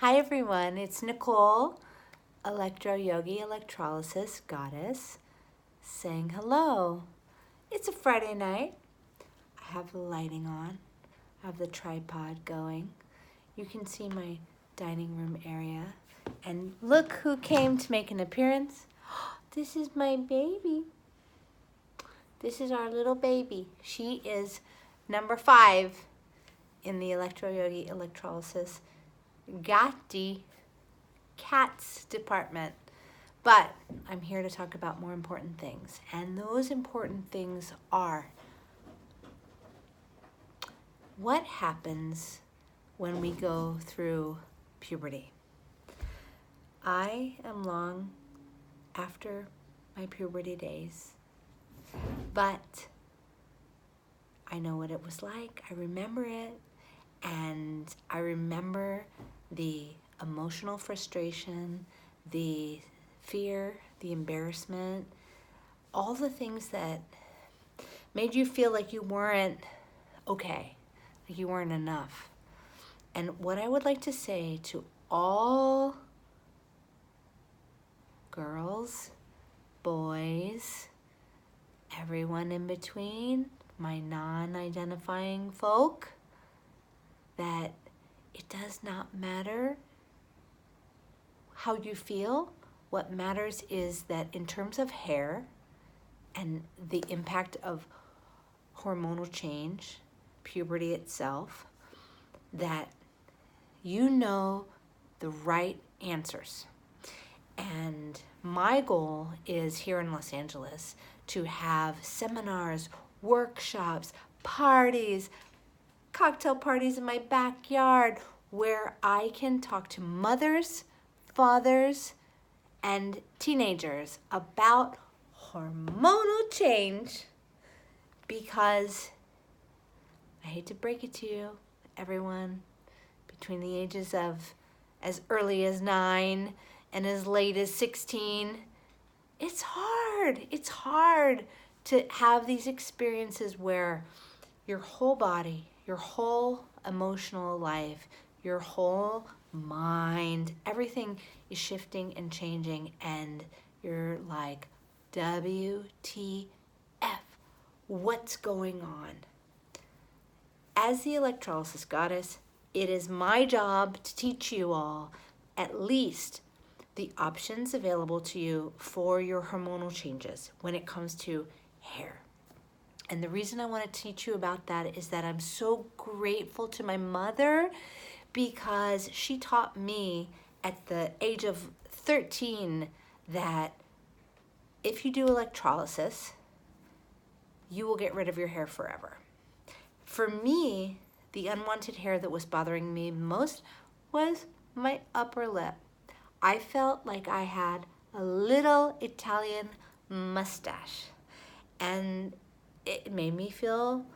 Hi everyone, it's Nicole, ElectroYogi Electrolysis Goddess, saying hello. It's a Friday night. I have the lighting on. I have the tripod going. You can see my dining room area. And look who came to make an appearance. This is my baby. This is our little baby. She is number 5 in the ElectroYogi Electrolysis Gatti Cats department. But I'm here to talk about more important things. And those important things are what happens when we go through puberty. I am long after my puberty days, but I know what it was like. I remember it, and I remember the emotional frustration, the fear, the embarrassment, all the things that made you feel like you weren't okay, like you weren't enough. And what I would like to say to all girls, boys, everyone in between, my non-identifying folk, that it does not matter how you feel. What matters is that in terms of hair and the impact of hormonal change, puberty itself, that you know the right answers. And my goal is here in Los Angeles to have seminars, workshops, parties, cocktail parties in my backyard where I can talk to mothers, fathers, and teenagers about hormonal change, because I hate to break it to you, everyone between the ages of as early as 9 and as late as 16, it's hard. It's hard to have these experiences where your whole body, your whole emotional life, your whole mind, everything is shifting and changing, and you're like, WTF, what's going on? As the electrolysis goddess, it is my job to teach you all at least the options available to you for your hormonal changes when it comes to hair. And the reason I want to teach you about that is that I'm so grateful to my mother, because she taught me at the age of 13 that if you do electrolysis, you will get rid of your hair forever. For me, the unwanted hair that was bothering me most was my upper lip. I felt like I had a little Italian mustache, and it made me feel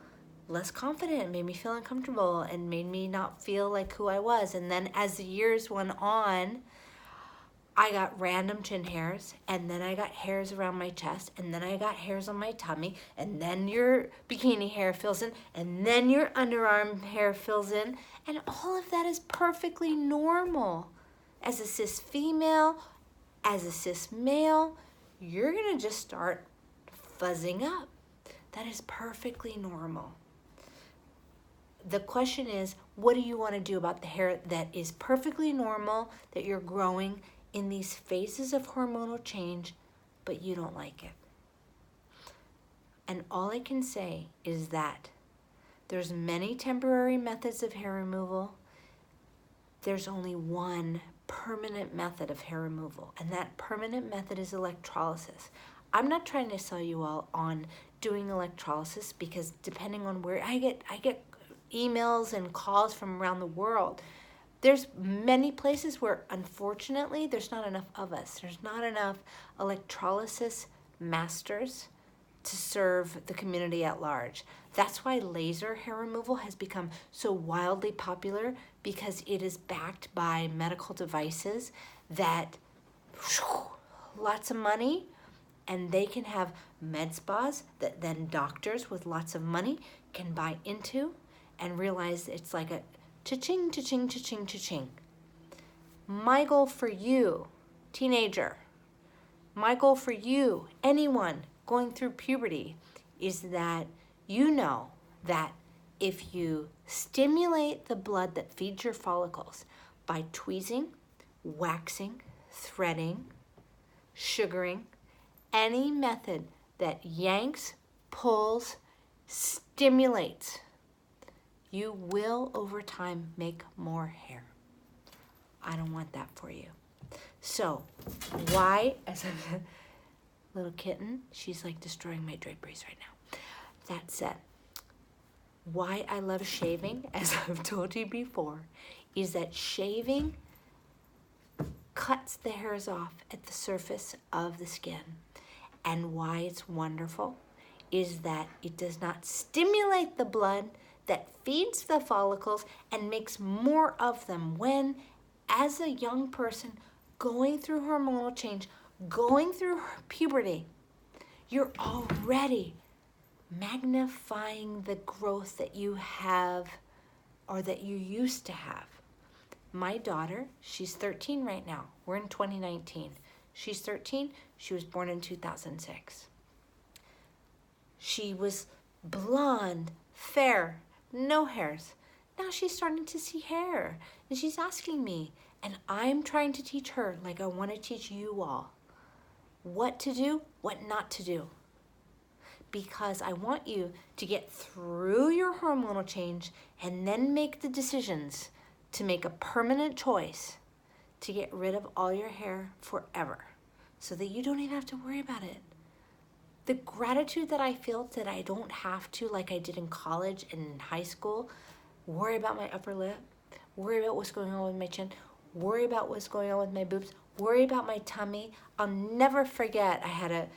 less confident. It made me feel uncomfortable and made me not feel like who I was. And then as the years went on, I got random chin hairs, and then I got hairs around my chest, and then I got hairs on my tummy, and then your bikini hair fills in, and then your underarm hair fills in, and all of that is perfectly normal. As a cis female, as a cis male, you're gonna just start fuzzing up. That is perfectly normal. The question is, what do you want to do about the hair that is perfectly normal, that you're growing in these phases of hormonal change, but you don't like it? And all I can say is that there's many temporary methods of hair removal. There's only one permanent method of hair removal, and that permanent method is electrolysis. I'm not trying to sell you all on doing electrolysis, because depending on where I get emails and calls from around the world. There's many places where, unfortunately, there's not enough of us. There's not enough electrolysis masters to serve the community at large. That's why laser hair removal has become so wildly popular, because it is backed by medical devices that, lots of money, and they can have med spas that then doctors with lots of money can buy into and realize it's like a cha-ching, cha-ching, cha-ching, cha-ching. My goal for you, teenager, my goal for you, anyone going through puberty, is that you know that if you stimulate the blood that feeds your follicles by tweezing, waxing, threading, sugaring, any method that yanks, pulls, stimulates, you will over time make more hair. I don't want that for you. So why, as a little kitten, she's like destroying my draperies right now. That said, why I love shaving, as I've told you before, is that shaving cuts the hairs off at the surface of the skin. And why it's wonderful is that it does not stimulate the blood that feeds the follicles and makes more of them when, as a young person going through hormonal change, going through puberty, you're already magnifying the growth that you have or that you used to have. My daughter, she's 13 right now. We're in 2019. She's 13. She was born in 2006. She was blonde, fair, no hairs. Now she's starting to see hair, and she's asking me, and I'm trying to teach her, like I want to teach you all, what to do, what not to do. Because I want you to get through your hormonal change and then make the decisions to make a permanent choice to get rid of all your hair forever so that you don't even have to worry about it. The gratitude that I feel that I don't have to, like I did in college and in high school, worry about my upper lip, worry about what's going on with my chin, worry about what's going on with my boobs, worry about my tummy. I'll never forget, I had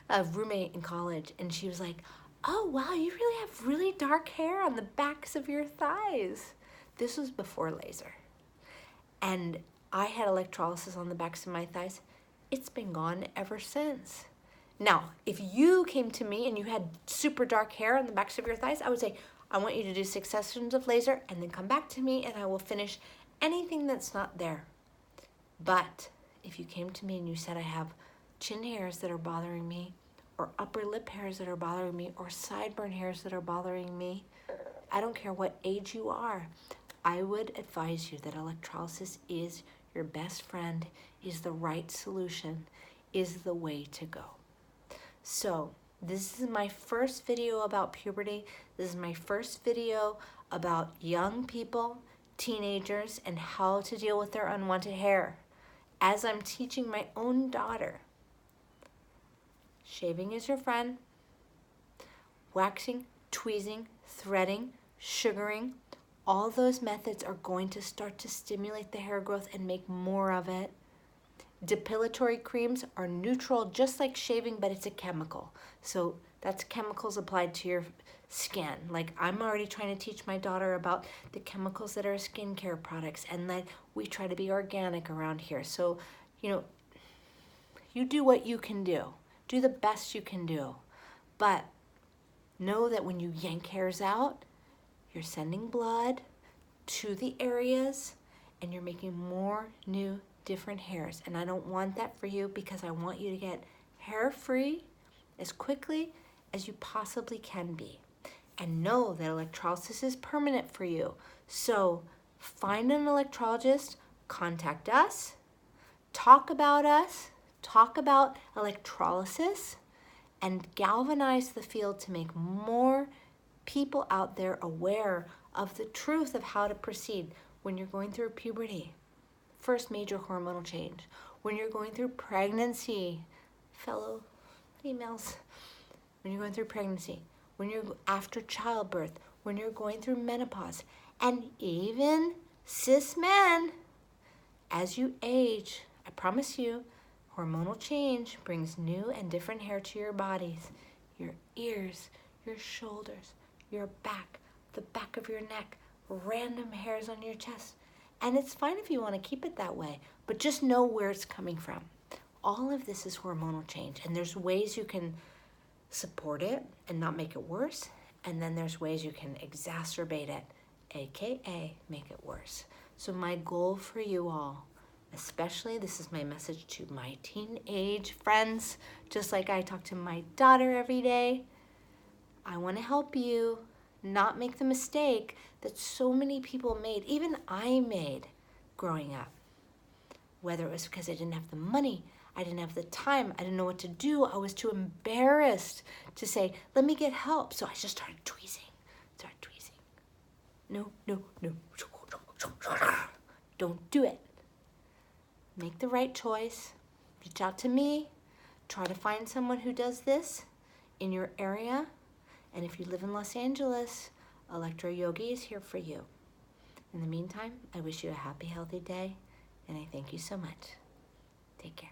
a roommate in college, and she was like, oh wow, you really have really dark hair on the backs of your thighs. This was before laser. And I had electrolysis on the backs of my thighs. It's been gone ever since. Now, if you came to me and you had super dark hair on the backs of your thighs, I would say, I want you to do 6 sessions of laser and then come back to me and I will finish anything that's not there. But if you came to me and you said, I have chin hairs that are bothering me, or upper lip hairs that are bothering me, or sideburn hairs that are bothering me, I don't care what age you are, I would advise you that electrolysis is your best friend, is the right solution, is the way to go. So this is my first video about puberty. This is my first video about young people, teenagers, and how to deal with their unwanted hair. As I'm teaching my own daughter, shaving is your friend, waxing, tweezing, threading, sugaring, all those methods are going to start to stimulate the hair growth and make more of it. Depilatory creams are neutral, just like shaving, but it's a chemical. So that's chemicals applied to your skin. Like I'm already trying to teach my daughter about the chemicals that are skincare products, and that we try to be organic around here. So, you do what you can do. Do the best you can do. But know that when you yank hairs out, you're sending blood to the areas and you're making more new different hairs. And I don't want that for you, because I want you to get hair free as quickly as you possibly can be. And know that electrolysis is permanent for you. So find an electrologist, contact us, talk about electrolysis, and galvanize the field to make more people out there aware of the truth of how to proceed when you're going through puberty, first major hormonal change, when you're going through pregnancy, fellow females, when you're going through pregnancy, when you're after childbirth, when you're going through menopause, and even cis men. As you age, I promise you, hormonal change brings new and different hair to your bodies, your ears, your shoulders, your back, the back of your neck, random hairs on your chest. And it's fine if you want to keep it that way, but just know where it's coming from. All of this is hormonal change, and there's ways you can support it and not make it worse, and then there's ways you can exacerbate it, aka make it worse. So my goal for you all, especially, this is my message to my teenage friends, just like I talk to my daughter every day, I want to help you not make the mistake that so many people made, even I made growing up. Whether it was because I didn't have the money, I didn't have the time, I didn't know what to do, I was too embarrassed to say, let me get help. So I just started tweezing. No. Don't do it. Make the right choice. Reach out to me. Try to find someone who does this in your area. And if you live in Los Angeles, ElectroYogi is here for you. In the meantime, I wish you a happy, healthy day, and I thank you so much. Take care.